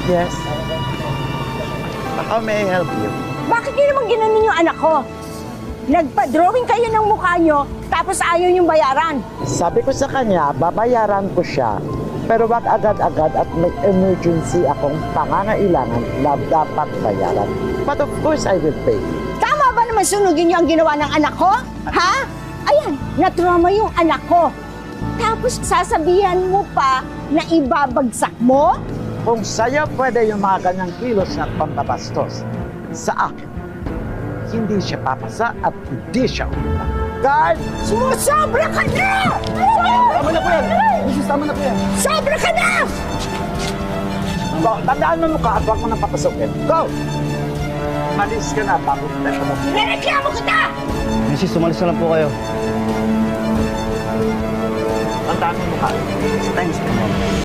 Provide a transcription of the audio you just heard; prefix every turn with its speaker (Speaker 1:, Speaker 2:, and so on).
Speaker 1: Yes. How may I help you?
Speaker 2: Bakit niyo naman ginanon yung anak ko? Nagpa-drawing kayo ng mukha niyo, tapos ayaw niyong bayaran.
Speaker 1: Sabi ko sa kanya, babayaran ko siya. Pero wag agad-agad at may emergency akong pangangailangan na dapat bayaran. But of course, I will pay.
Speaker 2: Tama ba naman sunugin niyo ang ginawa ng anak ko? Ha? Ayan, natrauma yung anak ko. Tapos sasabihan mo pa na ibabagsak mo?
Speaker 1: Kung sa'yo pwede yung mga ganyang kilos at pampabastos, sa akin, hindi siya papasa at hindi siya umutang. Guard!
Speaker 2: Sumusobra ka na!
Speaker 1: Tama na po yan! Mrs. Tama na po yan!
Speaker 2: Sobra ka na!
Speaker 1: Tandaan mo mukha at huwag mo nang papasukin. Go! Malis ka na bago tayo mo.
Speaker 2: Nireklamo kita!
Speaker 3: Mrs., umalis na lang po kayo.
Speaker 1: Tandaan mo mukha. Thanks,